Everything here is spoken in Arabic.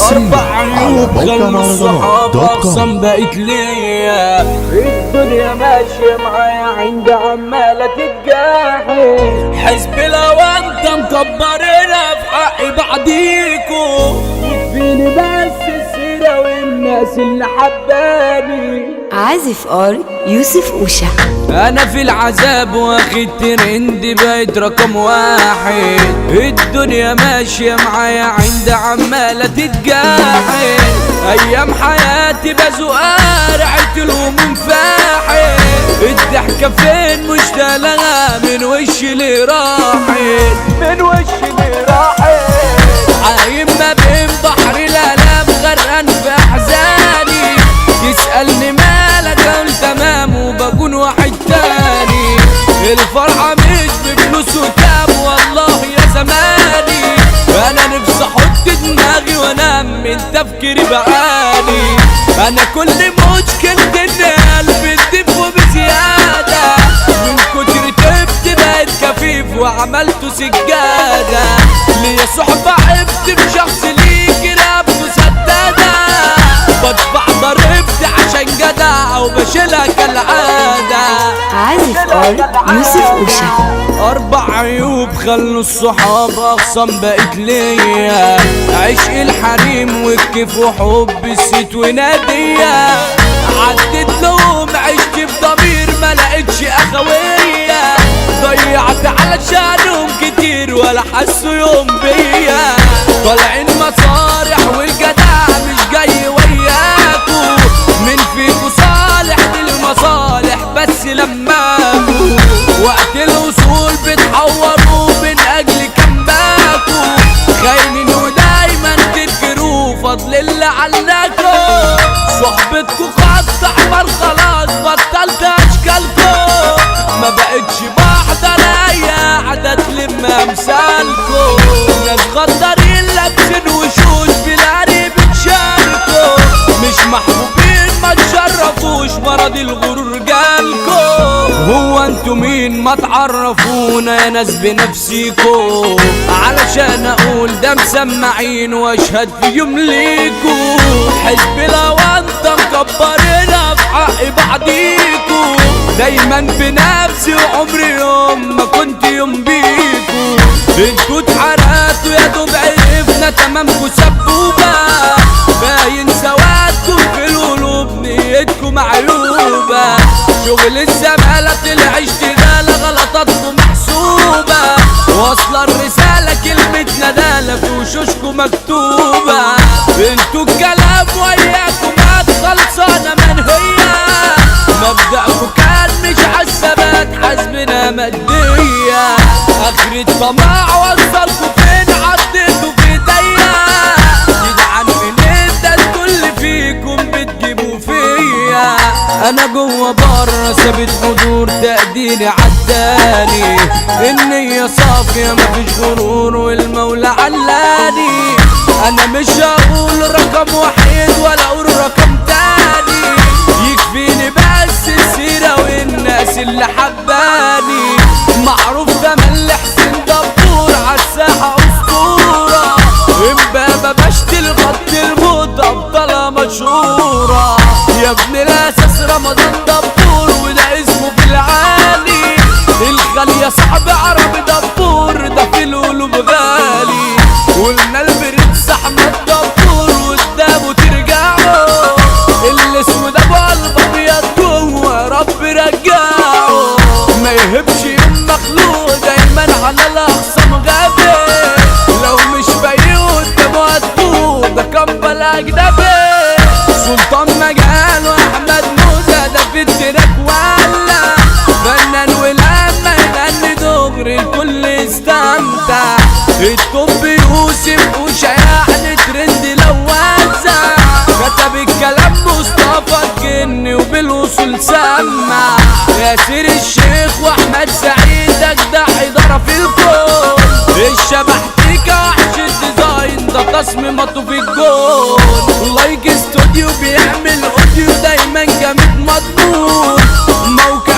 أربع عيوب خلوا الصحاب أقسم بقت ليا. الدنيا ماشية معايا عند عمالة تتجاحد، حزب لو انت مكبرنا في حق بعديكوا، يكفيني بس السيرة والناس اللي حباني. عازف ار يوسف أوشا. انا في العذاب واخد ترند بقيت رقم واحد، الدنيا ماشية معايا عند عمالة تتجاحد، ايام حياتي بزقها رعيت الهموم فاحد، الضحكة فين مشتاق لها من وشي اللي راحت، من وشي اللي راحت، عايم ما بين بحر الالام غرقان في احزاني، يسألني مالك اقول تمام وبكون واحد تاني، الفرحة مش بفلوس وتاب والله يا زماني، انا نفسي احط دماغي وانام من تفكيري بعاني، انا كل مشكلتي ان قلبي تدب وبزيادة، من كتر تبت بقيت خفيف وعملته سجادة، ليا صحبة عبت بشخص ليك رقبته سدادة، بدفع ضربتي عشان جدع وبشيلها كالعادة. عازف ار يوسف أوشا. أربع عيوب خلوا الصحاب أخصم بقت ليا، عشق الحريم والكيف وحب الست ونادية، عدت لهم عشت في ضمير ما لقيتش أخوية، ضيعت علشانهم كتير ولا حسوا يوم بيا، طالعين مصارح والجدع مش جاي وياكو، من فيكو صالح للمصالح بس لماكو، وقت الوصول بتحوروا من اجل كماكو، خاينين ودايما تنكروا فضل اللي علاكو، صحبتكو خط احمر خلاص بطلت اشكالكو، ما بقتش بحضر اي قعدة تلم امثالكو، ناس غدارين لابسين وشوش بالعري بتشاركوا، مش محبوبين ما تشرفوش مرض الغرور جالكو، هو انتو مين ما تعرفونا يا ناس بنفسيكو، علشان اقول ده مسمعين واشهد في يوم ليكو، حزب لو انت مكبرنا في حق بعديكو، دايما بنفسي وعمري يوم ما كنت يوم بيكو، انتو اتحرقتوا يا دوب عرفنا تمامكو سبوبة، باين سوادكم في القلوب نيتكم معيوبة، شغل الزمالة طلع اشتغالة غلطاتكم محسوبة، واصلة الرسالة كلمة ندالة في وشوشكم مكتوبة، انتو الكلام وياكم خلصانة منهية، مبدأكم كان مش عالثبات حسبنا مادية، اخر الطماع وصلكوا فين عديتوا في ايديا، جدعان منين ده الكل فيكم بتجيبوا فيا، انا جوه بره ثابت حضور تقديري عداني، النية صافية مفيش غرور والمولى علاني، انا مش هقول رقم واحد ولا اقول رقم تاني، يكفيني بس السيرة والناس اللي حباني، معروف ده من حسين دبور عالساحة اسطورة، امبابة بشتي خط الموت ابطالة مشهورة، يا ابن الاساس رمضان دبور وده اسمه في العالي، الغالية صاحب عربي دبور ده في القلوب غالي، قلنا البرنس احمد دبور قدامه ترجعوا، الاسود ابو قلب ابيض جوه يا رب رجعه، ما يهبش يوم مخلوق دايما على الاخصام غبي، لو مش باين قدامه هتفوق ده كان بلا اجنبي، سلطان مجال واحمد موسى ده في التراك ولا فنان، ولما يغني دغري الكل يستمتع، الطب يوسف وشا يعني ترند لو وزع، كتب الكلام مصطفى الجني وبالوصول سمع، ياسر الشيخ واحمد سعيد اجدع اداره في الكون، الشبح تيكا وحش الديزاين ده تصميماته في الجون، لايك استوديو بيعمل اوديو دايما جامد مضمون، موقع